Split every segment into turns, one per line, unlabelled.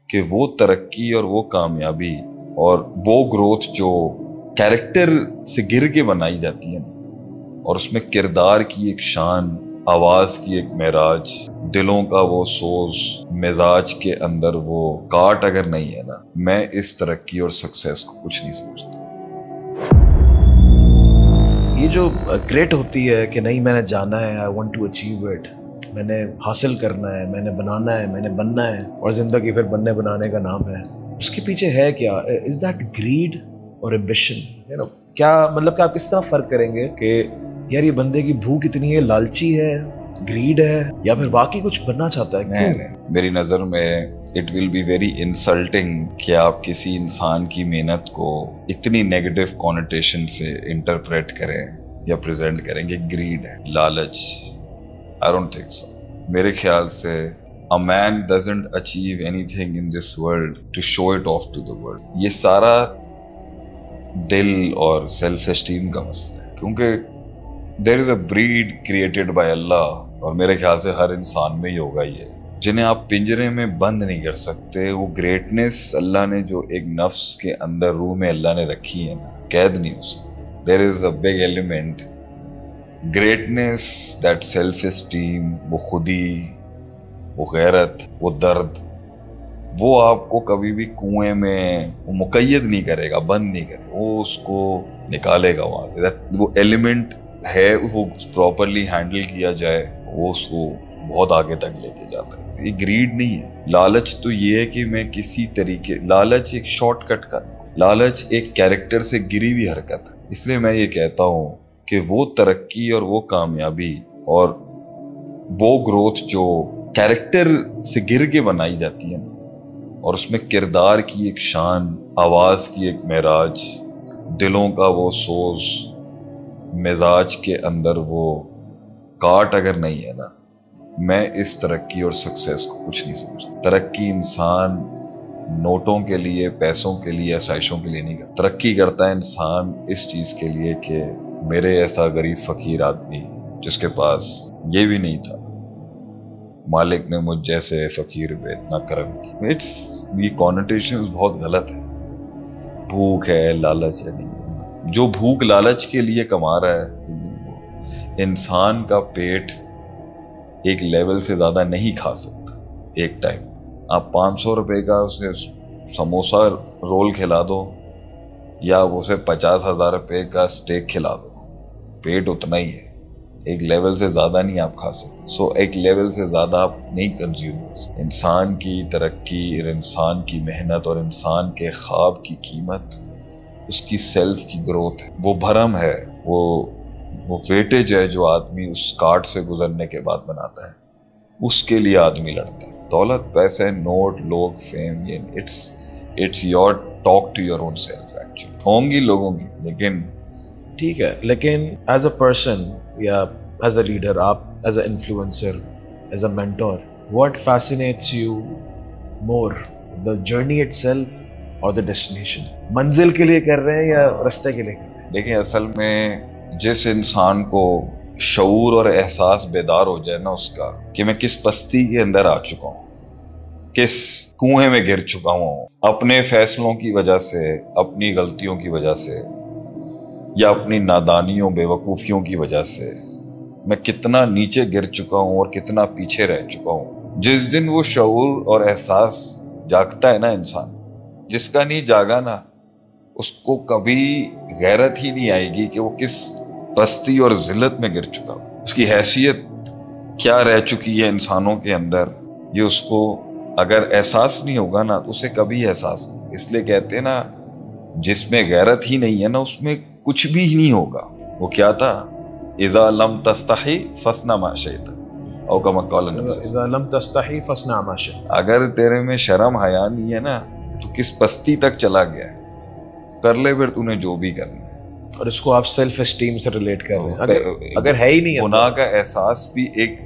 کہ وہ ترقی اور وہ کامیابی اور وہ گروتھ جو کیریکٹر سے گر کے بنائی جاتی ہے نا، اور اس میں کردار کی ایک شان، آواز کی ایک معراج، دلوں کا وہ سوز، مزاج کے اندر وہ کاٹ اگر نہیں ہے نا، میں اس ترقی اور سکسیس کو کچھ نہیں سمجھتا۔
یہ جو گریٹ ہوتی ہے کہ نہیں میں نے جانا ہے، I want to achieve it، میں نے حاصل کرنا ہے، میں نے بنانا ہے، میں نے بننا ہے، اور زندگی پھر بننے بنانے کا نام ہے، اس کے پیچھے ہے کیا؟ از دیٹ گریڈ اور ایمبیشن؟ کیا مطلب کہ آپ کس طرح فرق کریں گے کہ یار یہ بندے کی بھوک اتنی ہے، لالچی ہے، گریڈ ہے، یا پھر واقعی کچھ بننا چاہتا ہے؟
نہیں، میری نظر میں it will be very insulting کہ آپ کسی انسان کی محنت کو اتنی نیگیٹو کونوٹیشن سے انٹرپریٹ کریں یا پریزنٹ کریں کہ گریڈ ہے، لالچ۔ I don't think so۔ میرے خیال سے a man doesn't achieve anything in this world to show it off to the world۔ یہ سارا دل اور سیلف اسٹیم کا مسئلہ ہے، کیونکہ there is a breed created by Allah، اور میرے خیال سے ہر انسان میں ہی ہوگا یہ، جنہیں آپ پنجرے میں بند نہیں کر سکتے۔ وہ گریٹنس اللہ نے جو ایک نفس کے اندر روح میں اللہ نے رکھی ہے نا، قید نہیں ہو سکتی۔ there is a big element، greatness, that self esteem, وہ خودی، وہ غیرت، وہ درد، وہ آپ کو کبھی بھی کنویں میں وہ مقید نہیں کرے گا، بند نہیں کرے گا، وہ اس کو نکالے گا وہاں سے۔ وہ ایلیمنٹ ہے، وہ پراپرلی ہینڈل کیا جائے، وہ اس کو بہت آگے تک لے کے جاتا ہے۔ یہ گریڈ نہیں ہے۔ لالچ تو یہ ہے کہ میں کسی طریقے، لالچ ایک شارٹ کٹ کرنا، لالچ ایک کیریکٹر سے گری ہوئی حرکت ہے۔ اس لیے میں یہ کہتا ہوں کہ وہ ترقی اور وہ کامیابی اور وہ گروتھ جو کیریکٹر سے گر کے بنائی جاتی ہے نا، اور اس میں کردار کی ایک شان، آواز کی ایک معراج، دلوں کا وہ سوز، مزاج کے اندر وہ کاٹ اگر نہیں ہے نا، میں اس ترقی اور سکسیس کو کچھ نہیں سمجھتا۔ ترقی انسان نوٹوں کے لیے، پیسوں کے لیے، آسائشوں کے لیے نہیں کرتا۔ ترقی کرتا ہے انسان اس چیز کے لیے کہ میرے ایسا غریب فقیر آدمی جس کے پاس یہ بھی نہیں تھا، مالک نے مجھ جیسے فقیر پہ اتنا کرم کیا۔ یہ کونوٹیشنز بہت غلط ہے۔ بھوک ہے، لالچ ہے، نہیں۔ جو بھوک لالچ کے لیے کما رہا ہے، انسان کا پیٹ ایک لیول سے زیادہ نہیں کھا سکتا ایک ٹائم۔ آپ 500 روپے کا اسے سموسہ رول کھلا دو یا اسے 50,000 روپے کا سٹیک کھلا دو، پیٹ اتنا ہی ہے، ایک لیول سے زیادہ نہیں آپ کھا سکتے۔ سو ایک لیول سے زیادہ آپ نہیں کنزیوم کر سکتے۔ انسان کی ترقی اور انسان کی محنت اور انسان کے خواب کی قیمت اس کی سیلف کی گروتھ ہے، وہ بھرم ہے، وہ ویٹیج ہے جو آدمی اس کارٹ سے گزرنے کے بعد بناتا ہے، اس کے لیے آدمی لڑتا ہے۔ دولت، پیسے، نوٹ، لوگ، فیم، یہ it's your talk to your own self actually. ہوں گی لوگوں کی، لیکن
ٹھیک ہے، لیکن ایز اے پرسن یا ایز اے لیڈر، آپ as a influencer, as a mentor, what fascinates you more, the journey itself اور دا ڈیسٹینیشن؟ منزل کے لیے کر رہے ہیں یا رستے کے لیے کر رہے ہیں؟
دیکھیں، اصل میں جس انسان کو شعور اور احساس بیدار ہو جائے نا اس کا کہ میں کس پستی کے اندر آ چکا ہوں، کس کنویں میں گر چکا ہوں، اپنے فیصلوں کی وجہ سے، اپنی غلطیوں کی وجہ سے، یا اپنی نادانیوں، بے وقوفیوں کی وجہ سے میں کتنا نیچے گر چکا ہوں اور کتنا پیچھے رہ چکا ہوں، جس دن وہ شعور اور احساس جاگتا ہے نا انسان، جس کا نہیں جاگا نا، اس کو کبھی غیرت ہی نہیں آئے گی کہ وہ کس پستی اور ذلت میں گر چکا ہو، اس کی حیثیت کیا رہ چکی ہے انسانوں کے اندر، یہ اس کو اگر احساس نہیں ہوگا نا تو اسے کبھی احساس نہیں۔ اس لیے کہتے ہیں نا، جس میں غیرت ہی نہیں ہے نا اس میں کچھ بھی نہیں ہوگا۔ وہ کیا تھا؟ اذا لم تستحی فاصنع ما شئت، او کما قال النبی صلی اللہ علیہ وسلم،
اذا لم تستحی فاصنع ما شئت۔
اگر تیرے میں شرم حیا نہیں ہے نا تو کس پستی تک چلا گیا ہے، کر لے پھر تو نے جو بھی کرنا ہے۔
اور اس کو آپ سیلف اسٹیم سے ریلیٹ کر رہے ہیں، اگر ہے ہی نہیں،
گناہ کا احساس بھی ایک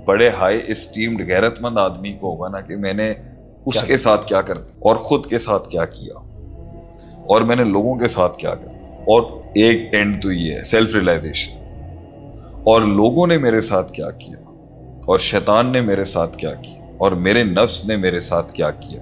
بڑے ہائی اسٹیمڈ غیرت مند آدمی کو ہوگا نا کہ میں نے اس کے ساتھ کیا کرتا اور خود کے ساتھ کیا کیا اور میں نے لوگوں کے ساتھ کیا کرتا، اور ایک اینڈ تو یہ ہے سیلف ریلائزیشن، اور لوگوں نے میرے ساتھ کیا کیا اور شیطان نے میرے ساتھ کیا کیا اور میرے نفس نے میرے ساتھ کیا کیا۔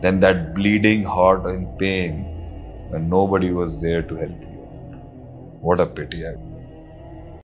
than that bleeding heart in pain when nobody was there to help you. What a pity.